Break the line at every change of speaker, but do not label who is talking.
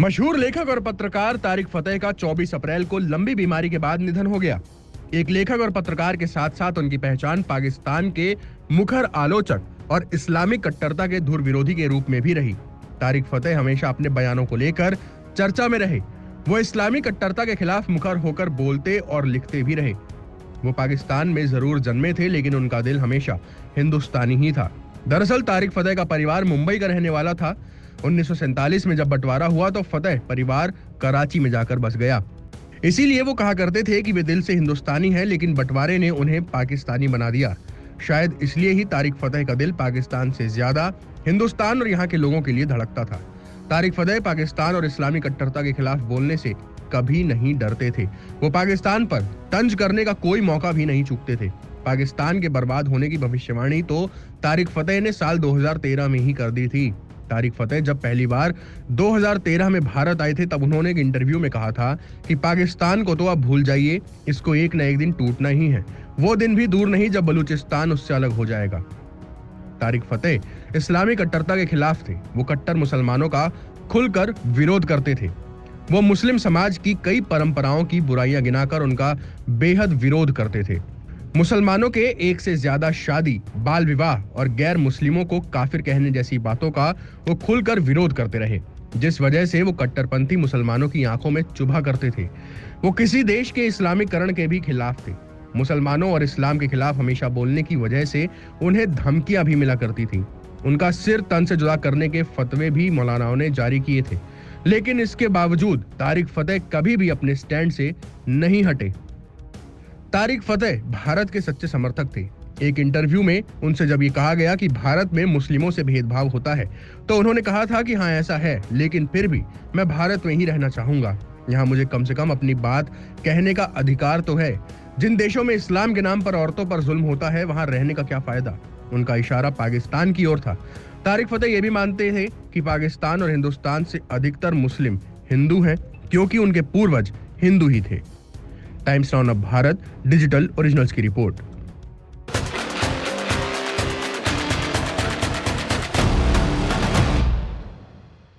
मशहूर लेखक और पत्रकार तारिक फतेह का 24 अप्रैल को लंबी बीमारी के बाद निधन हो गया। एक लेखक और पत्रकार के साथ साथ उनकी पहचान पाकिस्तान के मुखर आलोचक और इस्लामिक कट्टरता के धुर विरोधी के रूप में भी रही। तारिक फतेह हमेशा अपने बयानों को लेकर चर्चा में रहे। वो इस्लामी कट्टरता के खिलाफ मुखर होकर बोलते और लिखते भी रहे। वो पाकिस्तान में जरूर जन्मे थे, लेकिन उनका दिल हमेशा हिंदुस्तानी ही था। दरअसल तारिक फतेह का परिवार मुंबई का रहने वाला था। 1947 में जब बंटवारा हुआ तो फतेह परिवार कराची में जाकर बस गया। इसीलिए वो कहा करते थे कि वे दिल से हिंदुस्तानी हैं, लेकिन बंटवारे ने उन्हें पाकिस्तानी बना दिया। शायद इसलिए ही तारिक फतेह का दिल पाकिस्तान से ज्यादा हिंदुस्तान और यहाँ के लोगों के लिए धड़कता था। तारिक फतेह पाकिस्तान और इस्लामी कट्टरता के खिलाफ बोलने से कभी नहीं डरते थे। वो पाकिस्तान पर तंज करने का कोई मौका भी नहीं चूकते थे। पाकिस्तान के बर्बाद होने की भविष्यवाणी तो तारिक फतेह ने साल 2013 में ही कर दी थी। तारिक फतेह जब पहली बार 2013 में भारत आए थे, तब उन्होंने एक इंटरव्यू में कहा था कि पाकिस्तान को तो आप भूल जाइए, इसको एक न एक दिन टूटना ही है। वो दिन भी दूर नहीं जब बलूचिस्तान उससे अलग हो जाएगा। तारिक फतेह इस्लामी कट्टरता के खिलाफ थे। वो कट्टर मुसलमानों का खुलकर विरोध करते थे। वो मुस्लिम समाज की कई परंपराओं की बुराइयां गिनाकर उनका बेहद विरोध करते थे। मुसलमानों के एक से ज्यादा शादी, बाल विवाह और गैर मुस्लिमों को काफिर कहने जैसी बातों का वो खुलकर विरोध करते रहे, जिस वजह से वो कट्टरपंथी मुसलमानों की आंखों में चुभा करते थे। वो किसी देश के इस्लामीकरण के भी खिलाफ थे। मुसलमानों और इस्लाम के खिलाफ हमेशा बोलने की वजह से उन्हें धमकियां भी मिला करती थी। उनका सिर तन से जुदा करने के फतवे भी मौलानाओं ने जारी किए थे, लेकिन इसके बावजूद तारिक फतेह कभी भी अपने स्टैंड से नहीं हटे। तारिक फतेह भारत के सच्चे समर्थक थे। एक इंटरव्यू में उनसे जब ये कहा गया कि भारत में मुस्लिमों से भेदभाव होता है, तो उन्होंने कहा था कि हाँ ऐसा है, लेकिन फिर भी मैं भारत में ही रहना चाहूंगा। यहाँ मुझे कम से कम अपनी बात कहने का अधिकार तो है। जिन देशों में इस्लाम के नाम पर औरतों पर जुल्म होता है, वहां रहने का क्या फायदा। उनका इशारा पाकिस्तान की ओर था। तारिक फतेह ये भी मानते थे कि पाकिस्तान और हिंदुस्तान से अधिकतर मुस्लिम हिंदू हैं, क्योंकि उनके पूर्वज हिंदू ही थे। Times now Bharat digital originals की रिपोर्ट।